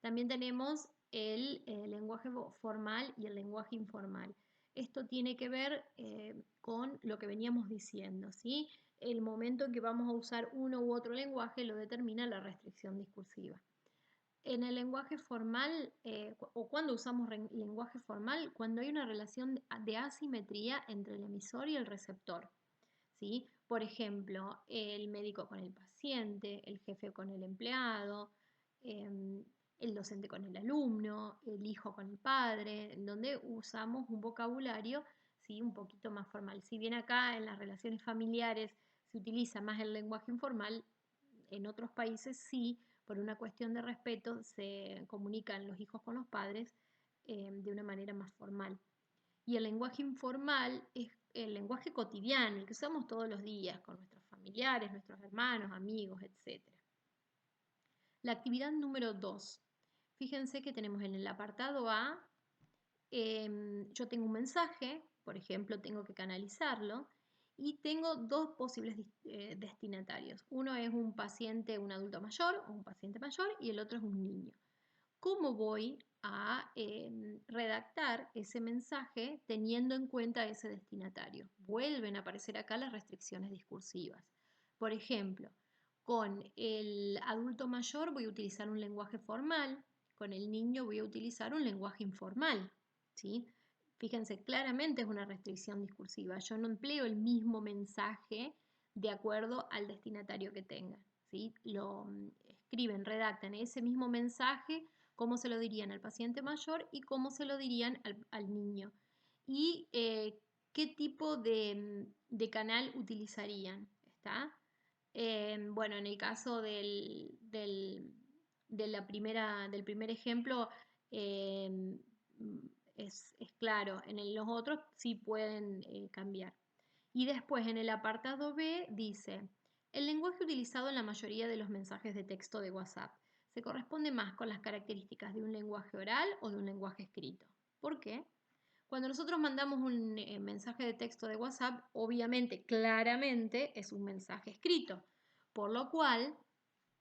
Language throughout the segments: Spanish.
También tenemos el lenguaje formal y el lenguaje informal. Esto tiene que ver con lo que veníamos diciendo, ¿sí? El momento en que vamos a usar uno u otro lenguaje lo determina la restricción discursiva. En el lenguaje formal, o cuando usamos lenguaje formal, cuando hay una relación de asimetría entre el emisor y el receptor, ¿sí? Por ejemplo, el médico con el paciente, el jefe con el empleado, el docente con el alumno, el hijo con el padre, en donde usamos un vocabulario, ¿sí? Un poquito más formal. Si bien acá en las relaciones familiares se utiliza más el lenguaje informal, en otros países sí, por una cuestión de respeto, se comunican los hijos con los padres de una manera más formal. Y el lenguaje informal es el lenguaje cotidiano, el que usamos todos los días con nuestros familiares, nuestros hermanos, amigos, etc. La actividad número 2. Fíjense que tenemos en el apartado A, yo tengo un mensaje, por ejemplo, tengo que canalizarlo, y tengo dos posibles destinatarios. Uno es un paciente, un adulto mayor o un paciente mayor, y el otro es un niño. ¿Cómo voy a redactar ese mensaje teniendo en cuenta ese destinatario? Vuelven a aparecer acá las restricciones discursivas. Por ejemplo, con el adulto mayor voy a utilizar un lenguaje formal, con el niño voy a utilizar un lenguaje informal, ¿sí? Fíjense, claramente es una restricción discursiva. Yo no empleo el mismo mensaje de acuerdo al destinatario que tenga, ¿sí? Lo escriben, redactan ese mismo mensaje, cómo se lo dirían al paciente mayor y cómo se lo dirían al niño. Y qué tipo de canal utilizarían, ¿está? Bueno, en el caso del primer ejemplo, eh, es claro, los otros sí pueden cambiar. Y después en el apartado B dice, el lenguaje utilizado en la mayoría de los mensajes de texto de WhatsApp se corresponde más con las características de un lenguaje oral o de un lenguaje escrito. ¿Por qué? Cuando nosotros mandamos un mensaje de texto de WhatsApp, obviamente, claramente es un mensaje escrito, por lo cual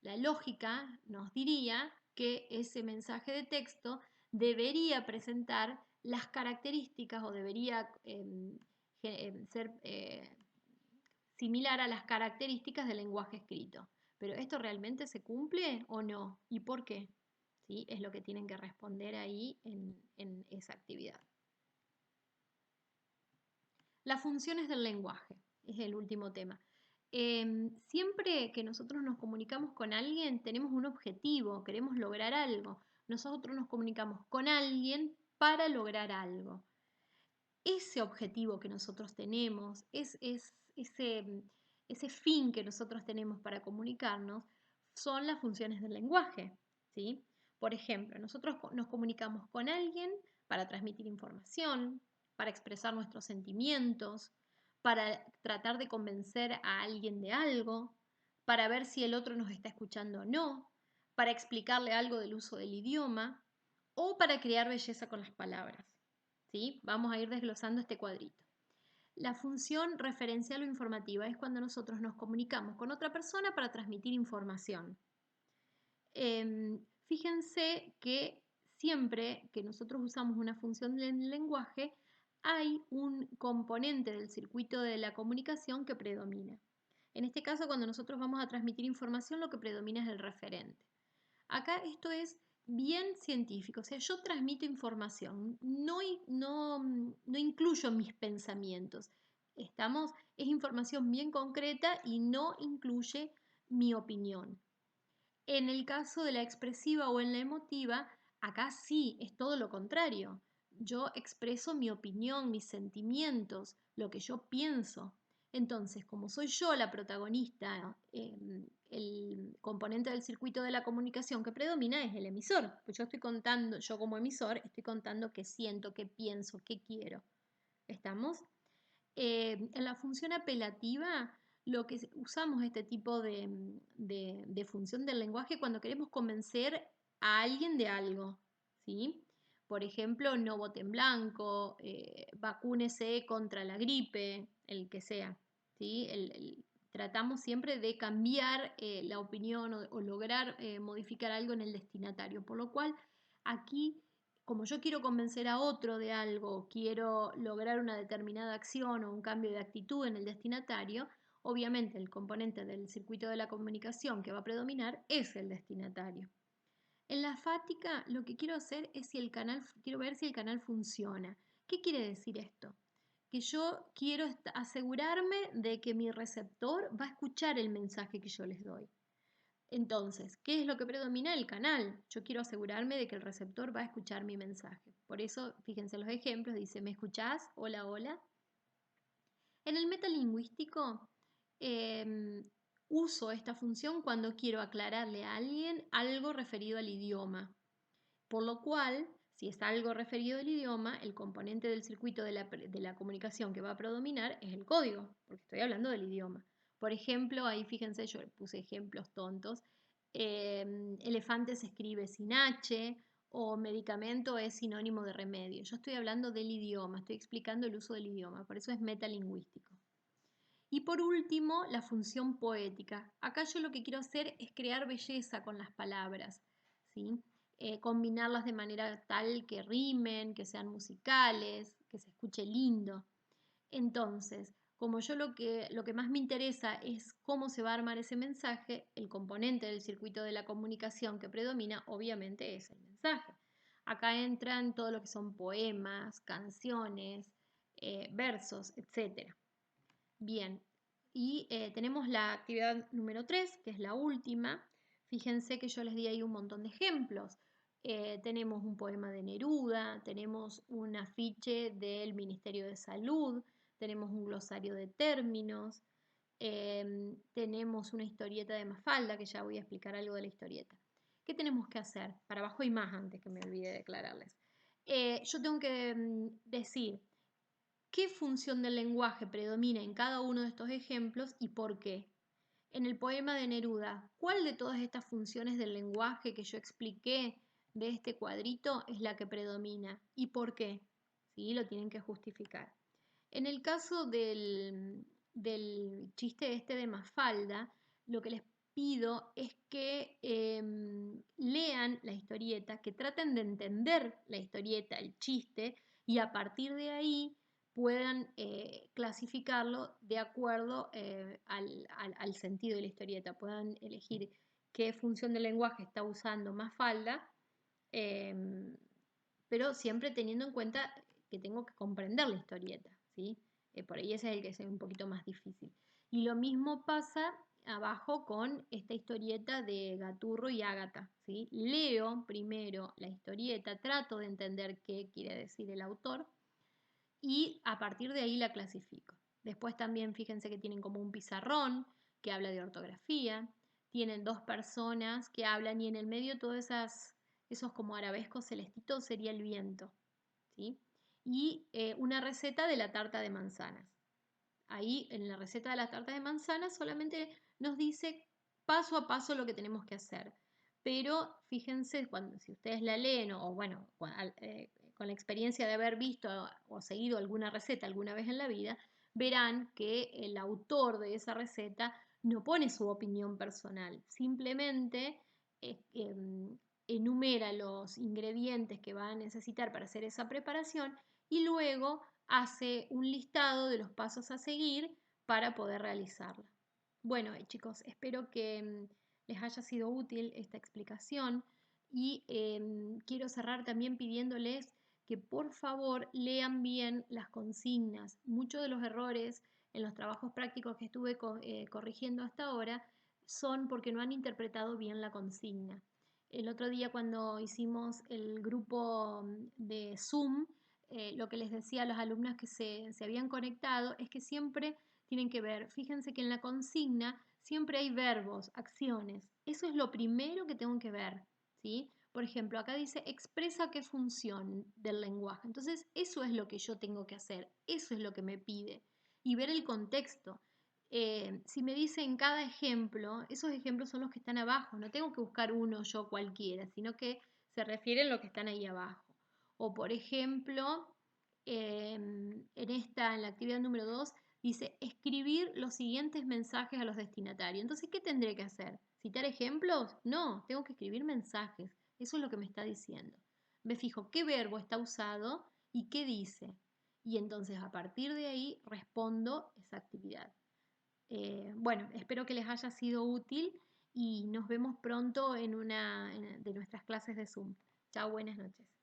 la lógica nos diría que ese mensaje de texto debería presentar las características o debería ser similar a las características del lenguaje escrito. Pero ¿esto realmente se cumple o no? ¿Y por qué? ¿Sí? Es lo que tienen que responder ahí en esa actividad. Las funciones del lenguaje es el último tema. Siempre que nosotros nos comunicamos con alguien, tenemos un objetivo, queremos lograr algo. Nosotros nos comunicamos con alguien para lograr algo. Ese objetivo que nosotros tenemos, ese fin que nosotros tenemos para comunicarnos, son las funciones del lenguaje, ¿sí? Por ejemplo, nosotros nos comunicamos con alguien para transmitir información, para expresar nuestros sentimientos, para tratar de convencer a alguien de algo, para ver si el otro nos está escuchando o no, para explicarle algo del uso del idioma o para crear belleza con las palabras. ¿Sí? Vamos a ir desglosando este cuadrito. La función referencial o informativa es cuando nosotros nos comunicamos con otra persona para transmitir información. Fíjense que siempre que nosotros usamos una función del lenguaje, hay un componente del circuito de la comunicación que predomina. En este caso, cuando nosotros vamos a transmitir información, lo que predomina es el referente. Acá esto es bien científico, o sea, yo transmito información, no incluyo mis pensamientos. Es información bien concreta y no incluye mi opinión. En el caso de la expresiva o en la emotiva, acá sí, es todo lo contrario. Yo expreso mi opinión, mis sentimientos, lo que yo pienso. Entonces, como soy yo la protagonista, el componente del circuito de la comunicación que predomina es el emisor. Pues yo estoy contando, yo como emisor, estoy contando qué siento, qué pienso, qué quiero. ¿Estamos? En la función apelativa, lo que usamos este tipo de función del lenguaje cuando queremos convencer a alguien de algo, ¿sí? Por ejemplo, no vote en blanco, vacúnese contra la gripe, el que sea, ¿sí? tratamos siempre de cambiar la opinión o lograr modificar algo en el destinatario. Por lo cual, aquí, como yo quiero convencer a otro de algo, quiero lograr una determinada acción o un cambio de actitud en el destinatario, obviamente el componente del circuito de la comunicación que va a predominar es el destinatario. En la fática lo que quiero hacer es quiero ver si el canal funciona. ¿Qué quiere decir esto? Que yo quiero asegurarme de que mi receptor va a escuchar el mensaje que yo les doy. Entonces, ¿qué es lo que predomina? El canal. Yo quiero asegurarme de que el receptor va a escuchar mi mensaje. Por eso, fíjense los ejemplos, dice, ¿me escuchás? Hola, hola. En el metalingüístico, uso esta función cuando quiero aclararle a alguien algo referido al idioma. Por lo cual, si es algo referido al idioma, el componente del circuito de la comunicación que va a predominar es el código, porque estoy hablando del idioma. Por ejemplo, ahí fíjense, yo puse ejemplos tontos. Elefante se escribe sin H o medicamento es sinónimo de remedio. Yo estoy hablando del idioma, estoy explicando el uso del idioma, por eso es metalingüístico. Y por último, la función poética. Acá yo lo que quiero hacer es crear belleza con las palabras, ¿sí? Combinarlas de manera tal que rimen, que sean musicales, que se escuche lindo. Entonces, como yo lo que más me interesa es cómo se va a armar ese mensaje, el componente del circuito de la comunicación que predomina obviamente es el mensaje. Acá entran todo lo que son poemas, canciones, versos, etc. Bien, y tenemos la actividad número 3, que es la última. Fíjense que yo les di ahí un montón de ejemplos. Tenemos un poema de Neruda, tenemos un afiche del Ministerio de Salud, tenemos un glosario de términos, tenemos una historieta de Mafalda, que ya voy a explicar algo de la historieta. ¿Qué tenemos que hacer? Para abajo y más antes que me olvide de declararles. Yo tengo que decir qué función del lenguaje predomina en cada uno de estos ejemplos y por qué. En el poema de Neruda, ¿cuál de todas estas funciones del lenguaje que yo expliqué de este cuadrito es la que predomina y por qué? ¿Sí? Lo tienen que justificar. En el caso del chiste este de Mafalda, lo que les pido es que lean la historieta, que traten de entender la historieta, el chiste, y a partir de ahí puedan clasificarlo de acuerdo al sentido de la historieta, puedan elegir qué función del lenguaje está usando Mafalda, em, pero siempre teniendo en cuenta que tengo que comprender la historieta, ¿sí? Por ahí ese es el que es un poquito más difícil. Y lo mismo pasa abajo con esta historieta de Gaturro y Ágata, ¿sí? Leo primero la historieta, trato de entender qué quiere decir el autor y a partir de ahí la clasifico. Después también fíjense que tienen como un pizarrón que habla de ortografía, tienen dos personas que hablan y en el medio todos esos como arabescos celestitos sería el viento, ¿sí? Y una receta de la tarta de manzanas. Ahí en la receta de la tarta de manzanas solamente nos dice paso a paso lo que tenemos que hacer. Pero fíjense, si ustedes la leen o bueno, con la experiencia de haber visto o seguido alguna receta alguna vez en la vida, verán que el autor de esa receta no pone su opinión personal, simplemente enumera los ingredientes que va a necesitar para hacer esa preparación y luego hace un listado de los pasos a seguir para poder realizarla. Bueno, chicos, espero que les haya sido útil esta explicación y quiero cerrar también pidiéndoles que por favor lean bien las consignas. Muchos de los errores en los trabajos prácticos que estuve corrigiendo hasta ahora son porque no han interpretado bien la consigna. El otro día cuando hicimos el grupo de Zoom, lo que les decía a los alumnos que se habían conectado es que siempre tienen que ver, fíjense que en la consigna siempre hay verbos, acciones. Eso es lo primero que tengo que ver, ¿sí? Por ejemplo, acá dice expresa qué función del lenguaje. Entonces, eso es lo que yo tengo que hacer, eso es lo que me pide. Y ver el contexto. Si me dice en cada ejemplo, esos ejemplos son los que están abajo, no tengo que buscar uno yo cualquiera, sino que se refieren a los que están ahí abajo. O por ejemplo, en la actividad número 2, Dice, escribir los siguientes mensajes a los destinatarios. Entonces, ¿qué tendré que hacer? ¿Citar ejemplos? No, tengo que escribir mensajes. Eso es lo que me está diciendo. Me fijo qué verbo está usado y qué dice. Y entonces a partir de ahí respondo esa actividad. Bueno, espero que les haya sido útil y nos vemos pronto en una de nuestras clases de Zoom. Chao, buenas noches.